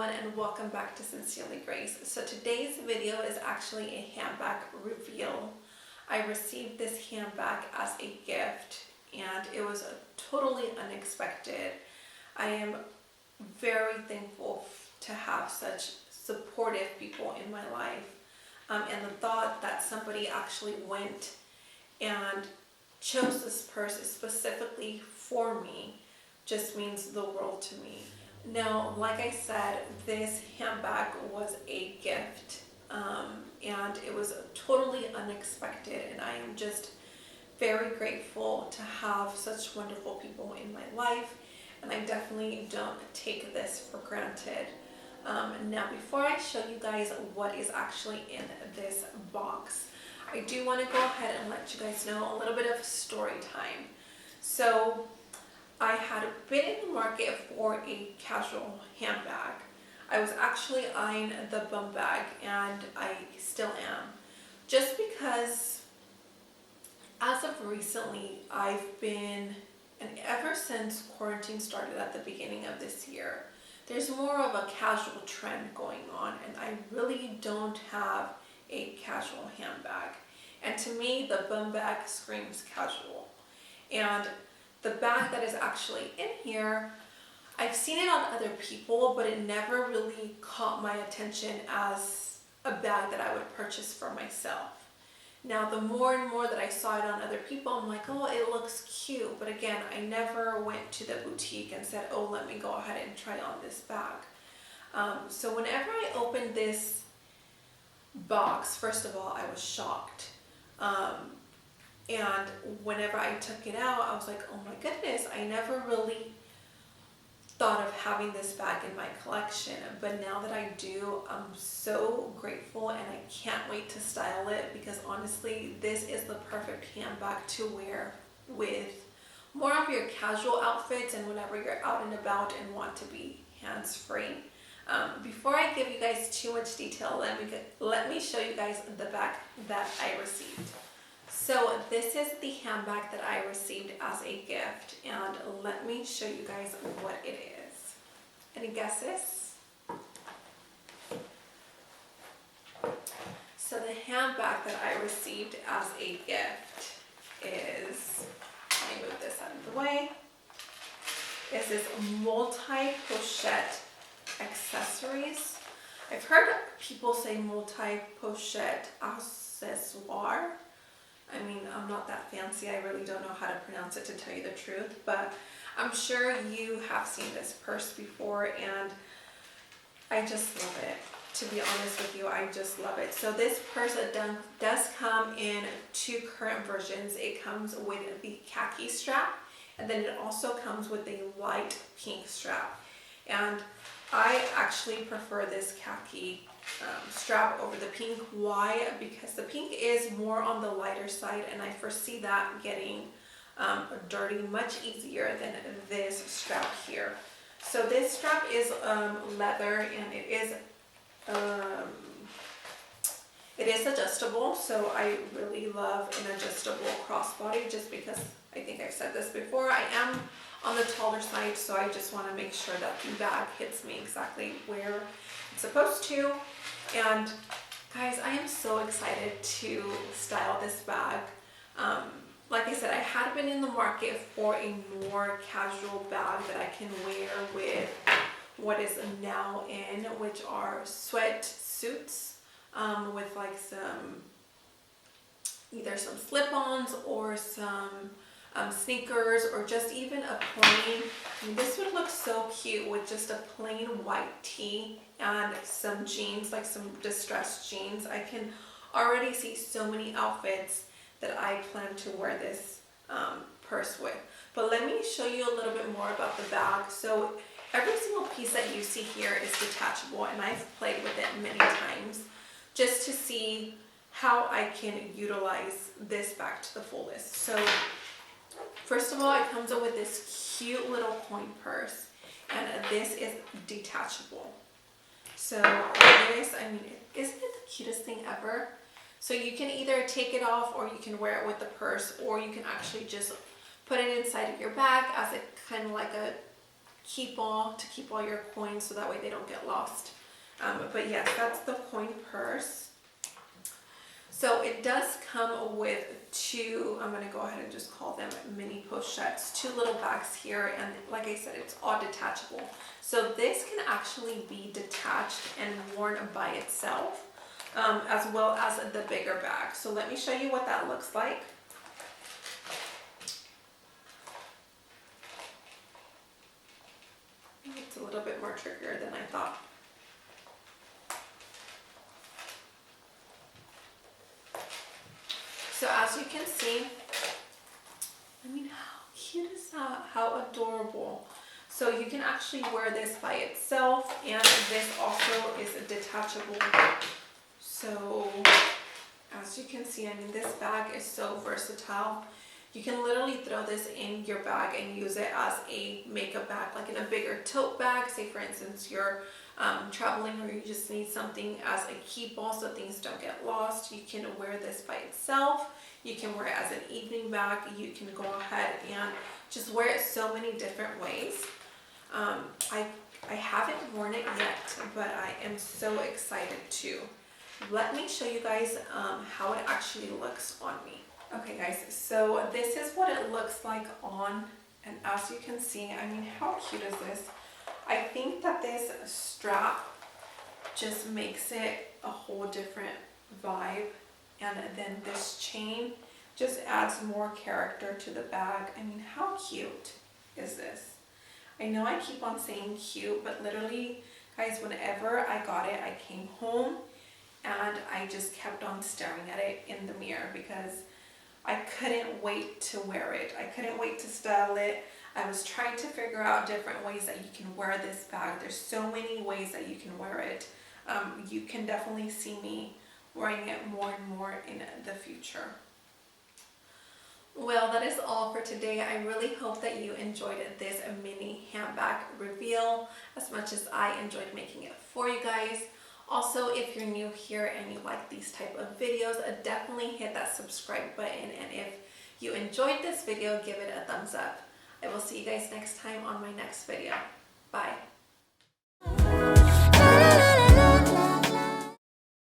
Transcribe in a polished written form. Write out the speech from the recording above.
everyone, and welcome back to Sincerely Grace. So today's video is actually a handbag reveal. I received this handbag as a gift and it was totally unexpected. I am very thankful to have such supportive people in my life, and the thought that somebody actually went and chose this purse specifically for me just means the world to me. Now, like I said, this handbag was a gift, and it was totally unexpected, and I am just very grateful to have such wonderful people in my life, and I definitely don't take this for granted. Now, before I show you guys what is actually in this box, I do want to go ahead and let you guys know a little bit of story time. So I had been in the market for a casual handbag. I was actually eyeing the bum bag, and I still am. Just because as of recently, I've been, and ever since quarantine started at the beginning of this year, there's more of a casual trend going on, and I really don't have a casual handbag. And to me, the bum bag screams casual. And the bag that is actually in here, I've seen it on other people, but it never really caught my attention as a bag that I would purchase for myself. Now, the more and more that I saw it on other people, I'm like, oh, it looks cute. But again, I never went to the boutique and said, oh, let me go ahead and try on this bag. So whenever I opened this box, first of all, I was shocked. And whenever I took it out, I was like, oh my goodness, I never really thought of having this bag in my collection. But now that I do, I'm so grateful, and I can't wait to style it, because honestly, this is the perfect handbag to wear with more of your casual outfits and whenever you're out and about and want to be hands-free. Before I give you guys too much detail, let me show you guys the bag that I received. So this is the handbag that I received as a gift, and let me show you guys what it is. Any guesses? So the handbag that I received as a gift is, let me move this out of the way, is this multi-pochette accessories. I've heard people say multi-pochette accessoires. I mean, I'm not that fancy. I really don't know how to pronounce it, to tell you the truth, but I'm sure you have seen this purse before, and I just love it. To be honest with you, I just love it. So this purse does come in two current versions. It comes with the khaki strap, and then it also comes with a light pink strap. And I actually prefer this khaki strap over the pink. Why? Because the pink is more on the lighter side, and I foresee that getting dirty much easier than this strap here. So this strap is leather, and it is adjustable. So I really love an adjustable crossbody, just because I think I've said this before, I am on the taller side, so I just want to make sure that the bag hits me exactly where it's supposed to. And guys, I am so excited to style this bag. Like I said, I had been in the market for a more casual bag that I can wear with what is now in, which are sweatsuits with like either some slip-ons or some sneakers, or just even a plain, I mean, this would look so cute with just a plain white tee and some jeans, like some distressed jeans. I can already see so many outfits that I plan to wear this purse with. But let me show you a little bit more about the bag. So every single piece that you see here is detachable, and I've played with it many times just to see how I can utilize this bag to the fullest. So first of all, it comes up with this cute little coin purse, and this is detachable. So this, I mean, isn't it the cutest thing ever? So you can either take it off, or you can wear it with the purse, or you can actually just put it inside of your bag as a kind of like a keep all your coins so that way they don't get lost. But yes, that's the coin purse. So it does come with two, I'm going to go ahead and just call them mini pochettes, two little bags here, and like I said, it's all detachable. So this can actually be detached and worn by itself, as well as the bigger bag. So let me show you what that looks like. It's a little bit more trickier than I thought. So as you can see, I mean, how cute is that? How adorable. So you can actually wear this by itself, and this also is detachable. So as you can see, I mean, this bag is so versatile. You can literally throw this in your bag and use it as a makeup bag, like in a bigger tote bag. Say for instance, you're traveling, or you just need something as a keep all so things don't get lost. You can wear this by itself. You can wear it as an evening bag. You can go ahead and just wear it so many different ways. I haven't worn it yet, but I am so excited to. Let me show you guys how it actually looks on me. Okay guys, so this is what it looks like on, and as you can see, I mean, how cute is this? I think that this strap just makes it a whole different vibe, and then this chain just adds more character to the bag. I mean, how cute is this? I know I keep on saying cute, but literally, guys, whenever I got it, I came home and I just kept on staring at it in the mirror because I couldn't wait to wear it. I couldn't wait to style it. I was trying to figure out different ways that you can wear this bag. There's so many ways that you can wear it. You can definitely see me wearing it more and more in the future. Well, that is all for today. I really hope that you enjoyed this mini handbag reveal as much as I enjoyed making it for you guys. Also, if you're new here and you like these type of videos, definitely hit that subscribe button. And if you enjoyed this video, give it a thumbs up. I will see you guys next time on my next video. Bye.